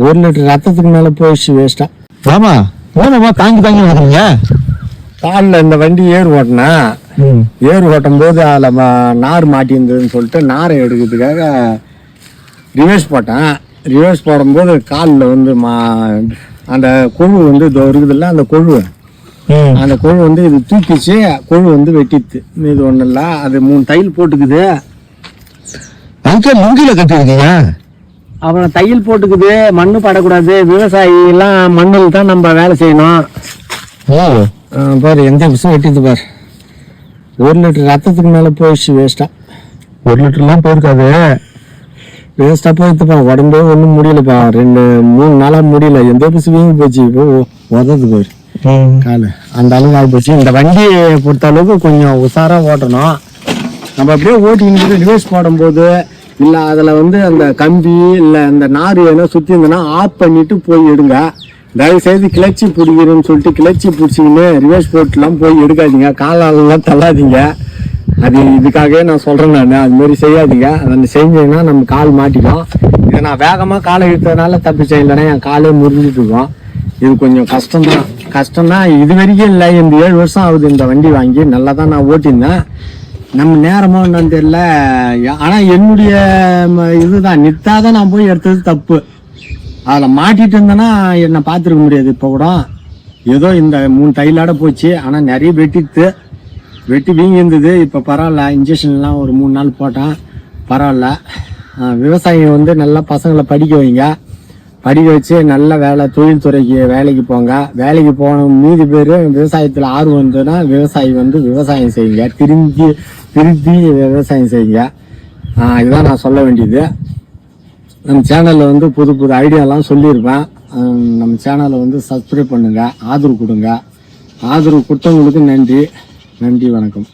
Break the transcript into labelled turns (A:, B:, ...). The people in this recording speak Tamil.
A: 1 லிட்டர் ரத்தத்துக்கு மேலே போயிடுச்சு வேஸ்ட்டாக.
B: ஆமா ஏமாம்மா தாங்கி நடக்குறீங்க?
A: காலில் இந்த வண்டி ஏறு ஓட்டினேன். ஏறு ஓட்டும் போது அதில் நார் மாட்டியிருந்ததுன்னு சொல்லிட்டு நாரை எடுக்கிறதுக்காக ரிவர்ஸ் போட்டேன். ரிவர்ஸ் போடும்போது காலில் வந்து அந்த கொழு வந்து இதோ இருக்குதுல்ல, அந்த கொழு வந்து இது தூக்கிச்சு, கொழு வந்து வெட்டிச்சு. இது ஒன்றும் இல்லை, அது 3 தையல் போட்டுக்குது.
B: அதுக்கே லுங்கில கட்டிருக்கீங்க?
A: அப்புறம் தையல் போட்டுக்குது, மண்ணு படக்கூடாது, விவசாயி எல்லாம் மண்ணில் தான் நம்ம வேலை செய்யணும். பாரு எந்த விஷயம் வெட்டிது பாரு. 1 லிட்டர் ரத்தத்துக்கு மேலே போயிடுச்சு வேஸ்ட்டாக.
B: 1 லிட்டர்லாம் போயிருக்காது,
A: வேஸ்ட்டாக போயிடுதுப்பா. உடம்பே ஒன்றும் முடியலப்பா. 2-3 நாளாக முடியல. எந்த பிசு வீங்கி போச்சு. இப்போ உதது பாரு காலு, அந்த அளவுக்கு ஆகி போச்சு. இந்த வண்டியை பொறுத்த அளவுக்கு கொஞ்சம் உஷாராக ஓட்டணும். நம்ம அப்படியே ஓட்டிக்கிட்டு ரிவர்ஸ் போடும்போது இல்லை அதில் வந்து அந்த கம்பி இல்லை அந்த நார் ஏன்னா சுற்றி இருந்ததுன்னா ஆஃப் பண்ணிட்டு போய் எடுங்க. தயவுசெய்து கிளச்சி பிடிக்கிறேன்னு சொல்லிட்டு கிளச்சி பிடிச்சிங்கன்னு ரிவர்ஸ் போட்டுலாம் போய் எடுக்காதீங்க. காலெல்லாம் தள்ளாதீங்க. அது இதுக்காகவே நான் சொல்கிறேன். நான் அது மாதிரி செய்யாதீங்க. அதை செஞ்சீங்கன்னா நம்ம கால் மாட்டிக்கும். இதை நான் வேகமாக காலை இழுத்ததுனால தப்பிச்சேன், இல்லைன்னா என் காலே முறிஞ்சிட்டு இருக்கோம். இது கொஞ்சம் கஷ்டம்தான். இது வரைக்கும் இல்லை, இந்த 7 வருஷம் ஆகுது இந்த வண்டி வாங்கி. நல்லா தான் நான் ஓட்டியிருந்தேன். நம்ம நேரமோ என்னன்னு தெரியல. ஆனால் என்னுடைய இதுதான் நித்தாதான் நான் போய் எடுத்தது தப்பு. அதில் மாட்டிட்டு இருந்தேன்னா என்னை பார்த்துருக்க முடியாது. இப்போ கூட ஏதோ இந்த 3 தையலோட போச்சு. ஆனால் நிறைய வெட்டி வீங்கி இருந்தது. இப்போ பரவாயில்ல. இன்ஜெக்ஷன்லாம் ஒரு 3 நாள் போட்டேன், பரவாயில்ல. விவசாயி வந்து நல்லா பசங்களை படிக்க வைங்க. படிக்க வச்சு நல்ல தொழில்துறைக்கு வேலைக்கு போங்க. வேலைக்கு போன மீதி பேர் விவசாயத்தில் ஆர்வம் இருந்ததுன்னா விவசாயம் செய்யுங்க. திருத்தி விவசாயம் செய்யுங்க. இதுதான் நான் சொல்ல வேண்டியது. நம்ம சேனலில் வந்து புது ஐடியாலாம் சொல்லியிருப்பேன். நம்ம சேனலை வந்து சப்ஸ்கிரைப் பண்ணுங்கள், ஆதரவு கொடுங்க. ஆதரவு கொடுத்தவங்களுக்கு நன்றி. வணக்கம்.